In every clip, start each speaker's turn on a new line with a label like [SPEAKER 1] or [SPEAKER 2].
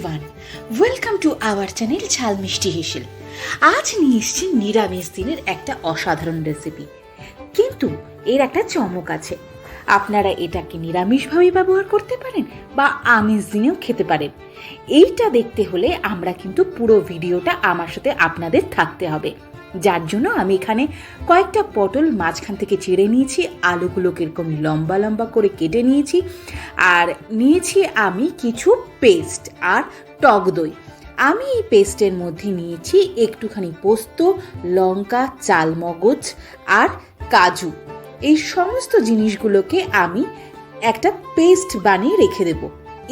[SPEAKER 1] Everyone, welcome to our channel ঝাল মিষ্টি হেসেল। আজ নিয়ে এসেছি নিরামিষ দিনের একটা অসাধারণ রেসিপি, কিন্তু এর একটা চমক আছে। আপনারা এটাকে নিরামিষভাবে ব্যবহার করতে পারেন বা আমিষ দিনেও খেতে পারেন। এইটা দেখতে হলে আমরা কিন্তু পুরো ভিডিওটা আমার সাথে আপনাদের থাকতে হবে, যার জন্য আমি এখানে কয়েকটা পটল মাঝখান থেকে চিড়ে নিয়েছি, আলুগুলোকে এরকম লম্বা লম্বা করে কেটে নিয়েছি, আর নিয়েছি আমি কিছু পেস্ট আর টক দই। আমি এই পেস্টের মধ্যে নিয়েছি একটুখানি পোস্ত, লঙ্কা, চালমগজ আর কাজু। এই সমস্ত জিনিসগুলোকে আমি একটা পেস্ট বানিয়ে রেখে দেব।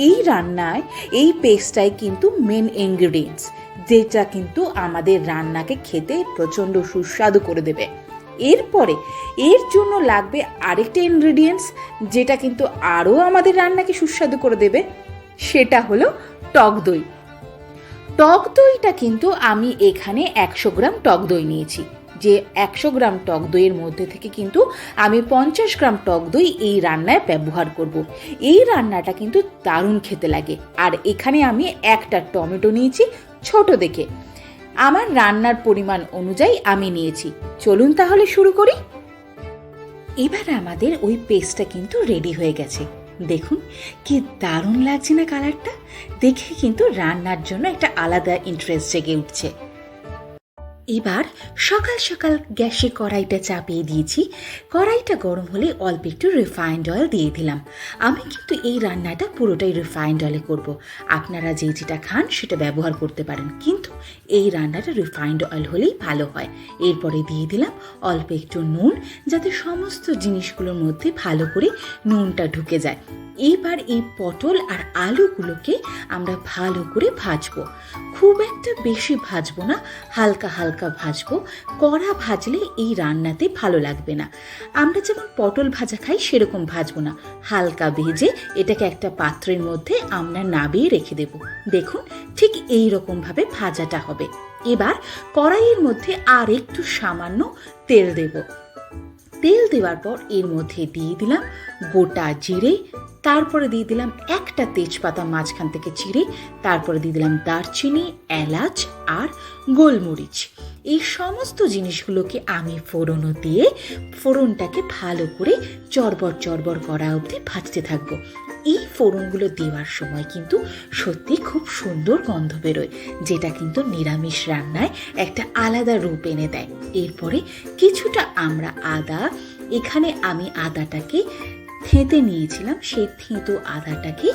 [SPEAKER 1] এই রান্নায় এই পেস্টটাই কিন্তু মেন ইনগ্রেডিয়েন্টস, যেটা কিন্তু আমাদের রান্নাকে খেতে প্রচণ্ড সুস্বাদু করে দেবে। এরপরে এর জন্য লাগবে আরেকটা ইনগ্রেডিয়েন্টস, যেটা কিন্তু আরও আমাদের রান্নাকে সুস্বাদু করে দেবে, সেটা হলো টক দই। টক দইটা কিন্তু আমি এখানে 100 গ্রাম টক দই নিয়েছি। যে 100 গ্রাম টক দইয়ের মধ্যে থেকে কিন্তু আমি 50 গ্রাম টক দই এই রান্নায় ব্যবহার করব। এই রান্নাটা কিন্তু দারুণ খেতে লাগে। আর এখানে আমি একটা টমেটো নিয়েছি ছোট দেখে, আমার রান্নার পরিমাণ অনুযায়ী আমি নিয়েছি। চলুন তাহলে শুরু করি। এবার আমাদের ওই পেস্টটা কিন্তু রেডি হয়ে গেছে। দেখুন কি দারুণ লাগছে না কালারটা, দেখে কিন্তু রান্নার জন্য একটা আলাদা ইন্টারেস্ট জেগে উঠছে। এবার সকাল সকাল গ্যাসে কড়াইটা চাপিয়ে দিয়েছি। কড়াইটা গরম হলে অল্প একটু রিফাইন্ড অয়েল দিয়ে দিলাম। আমি কিন্তু এই রান্নাটা পুরোটাই রিফাইন্ড অয়েলে করব। আপনারা যেটা খান সেটা ব্যবহার করতে পারেন, কিন্তু এই রান্নাটা রিফাইন্ড অয়েল হলেই ভালো হয়। এরপরে দিয়ে দিলাম অল্প একটু নুন, যাতে সমস্ত জিনিসগুলোর মধ্যে ভালো করে নুনটা ঢুকে যায়। এবার এই পটল আর আলুগুলোকে আমরা ভালো করে ভাজবো। খুব একটা বেশি ভাজবো না, হালকা হালকা ভাজবো। কড়া ভাজলে এই রান্নাতে ভালো লাগবে না। আমরা যেমন পটল ভাজা খাই সেরকম ভাজবো না, হালকা ভেজে এটাকে একটা পাত্রের মধ্যে আমরা নাবিয়ে রেখে দেব। দেখুন ঠিক এই রকম ভাবে ভাজাটা হবে। এবার কড়াইয়ের মধ্যে আর একটু সামান্য তেল দেব। তেল দেওয়ার পর এর মধ্যে দিয়ে দিলাম গোটা জিরে, তারপরে দিয়ে দিলাম একটা তেজপাতা মাঝখান থেকে চিড়ে, তারপরে দিয়ে দিলাম দারচিনি, এলাচ আর গোলমরিচ। এই সমস্ত জিনিসগুলোকে আমি ফোড়নও দিয়ে ফোড়নটাকে ভালো করে চড়বড় চড়বড় করা অবধি ভাজতে থাকবো। এই ফোড়নগুলো দেওয়ার সময় কিন্তু সত্যি খুব সুন্দর গন্ধ বেরোয়, যেটা কিন্তু নিরামিষ রান্নায় একটা আলাদা রূপ এনে দেয়। এরপরে কিছুটা আমরা আদা, এখানে আমি আদাটাকে থেঁতে নিয়েছিলাম, সেই থেঁতো আদাটাকে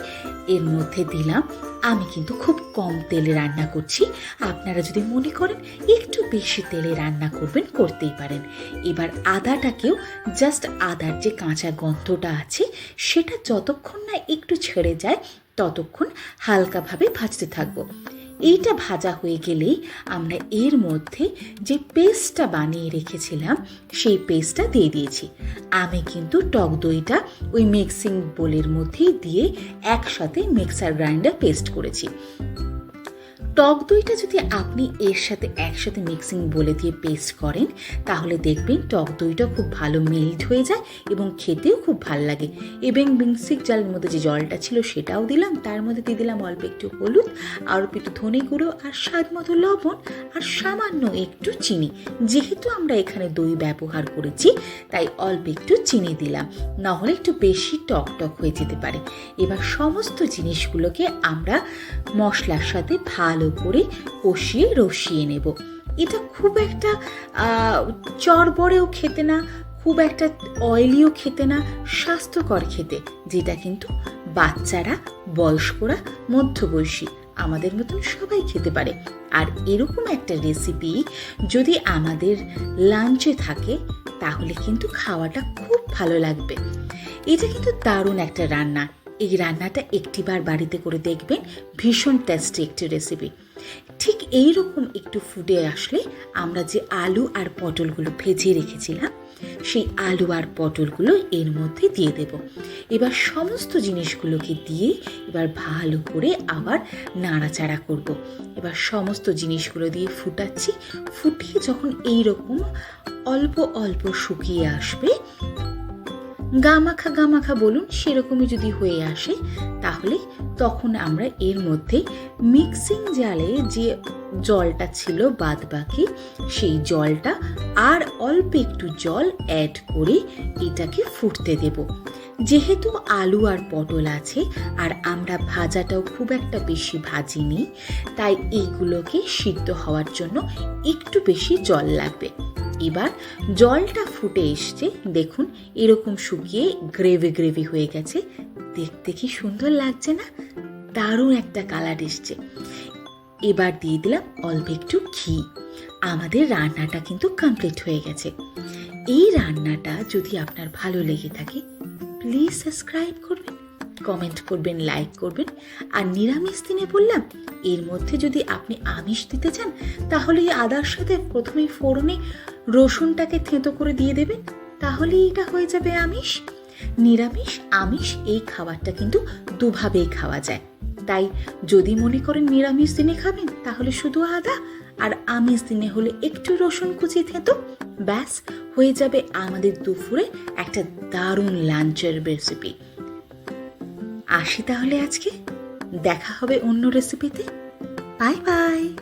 [SPEAKER 1] এর মধ্যে দিলাম। আমি কিন্তু খুব কম তেলে রান্না করছি, আপনারা যদি মনে করেন একটু বেশি তেলে রান্না করবেন করতেই পারেন। এবার আদাটাকেও জাস্ট আদার যে কাঁচা গন্ধটা আছে সেটা যতক্ষণ না একটু ছেড়ে যায় ততক্ষণ হালকাভাবে ভাজতে থাকবো। এইটা ভাজা হয়ে গেলেই আমরা এর মধ্যে যে পেস্টটা বানিয়ে রেখেছিলাম সেই পেস্টটা দিয়ে দিয়েছি। আমি কিন্তু টক দইটা ওই মিক্সিং বোলের মধ্যেই দিয়ে একসাথে মিক্সার গ্রাইন্ডার পেস্ট করেছি। টক দইটা যদি আপনি এর সাথে একসাথে মিক্সিং বলে দিয়ে পেস্ট করেন, তাহলে দেখবেন টক দইটা খুব ভালো মেল্ট হয়ে যায় এবং খেতেও খুব ভালো লাগে। এবং মিক্সিং জালের মধ্যে যে জলটা ছিল সেটাও দিলাম, তার মধ্যে দিয়ে দিলাম অল্প একটু হলুদ, আর অল্প একটু ধনে গুঁড়ো, আর স্বাদ মতো লবণ, আর সামান্য একটু চিনি। যেহেতু আমরা এখানে দই ব্যবহার করেছি তাই অল্প একটু চিনি দিলাম, নাহলে একটু বেশি টক টক হয়ে যেতে পারে। এবার সমস্ত জিনিসগুলোকে আমরা মশলার সাথে ভালো করে কষিয়ে রসিয়ে নেব। এটা খুব একটা চড়বড়েও খেতে না, খুব একটা অয়েলিও খেতে না, স্বাস্থ্যকর খেতে, যেটা কিন্তু বাচ্চারা, বয়স্করা, মধ্যবয়সী আমাদের মতন সবাই খেতে পারে। আর এরকম একটা রেসিপি যদি আমাদের লাঞ্চে থাকে তাহলে কিন্তু খাওয়াটা খুব ভালো লাগবে। এটা কিন্তু দারুণ একটা রান্না। এই রান্নাটা একটিবার বাড়িতে করে দেখবেন, ভীষণ টেস্টি একটি রেসিপি। ঠিক এই রকম একটু ফুটে আসলে আমরা যে আলু আর পটলগুলো ভেজে রেখেছিলাম সেই আলু আর পটলগুলো এর মধ্যে দিয়ে দেব। এবার সমস্ত জিনিসগুলোকে দিয়ে এবার ভালো করে আবার নাড়াচাড়া করব। এবার সমস্ত জিনিসগুলো দিয়ে ফুটাচ্ছি। ফুটিয়ে যখন এই রকম অল্প অল্প শুকিয়ে আসবে, গামাখা বলুন সেরকমই যদি হয়ে আসে, তাহলে তখন আমরা এর মধ্যে মিক্সিং জালে যে জলটা ছিল বাদ বাকি, সেই জলটা আর অল্প একটু জল অ্যাড করে এটাকে ফুটতে দেব। যেহেতু আলু আর পটল আছে আর আমরা ভাজাটাও খুব একটা বেশি ভাজিনি, তাই এইগুলোকে সিদ্ধ হওয়ার জন্য একটু বেশি জল লাগবে। এবার জলটা ফুটে এসছে, দেখুন এরকম শুকিয়ে গ্রেভি হয়ে গেছে। দেখতে কি সুন্দর লাগছে না? দারুণ একটা কালার এসছে। এবার দিয়ে দিলাম অল্প একটু ঘি। আমাদের রান্নাটা কিন্তু কমপ্লিট হয়ে গেছে। এই রান্নাটা যদি আপনার ভালো লেগে থাকে, প্লিজ সাবস্ক্রাইব করবেন, কমেন্ট করবেন, লাইক করবেন। আর নিরামিষ দিনে বললাম, এর মধ্যে যদি আপনি আমিষ দিতে চান, তাহলে এই আদার সাথে প্রথমেই ফোড়নে রসুনটাকে থেঁতো করে দিয়ে দেবেন, তাহলেই এটা হয়ে যাবে আমিষ। নিরামিষ আমিষ এই খাবারটা কিন্তু দুভাবেই খাওয়া যায়। তাই যদি মনে করেন নিরামিষ দিনে খাবেন, তাহলে শুধু আদা, আর আমিষ দিনে হলে একটু রসুন কুচি থেঁতো, ব্যাস হয়ে যাবে আমাদের দুপুরে একটা দারুণ লাঞ্চের রেসিপি। আসি তাহলে আজকে, দেখা হবে অন্য রেসিপিতে। Bye bye.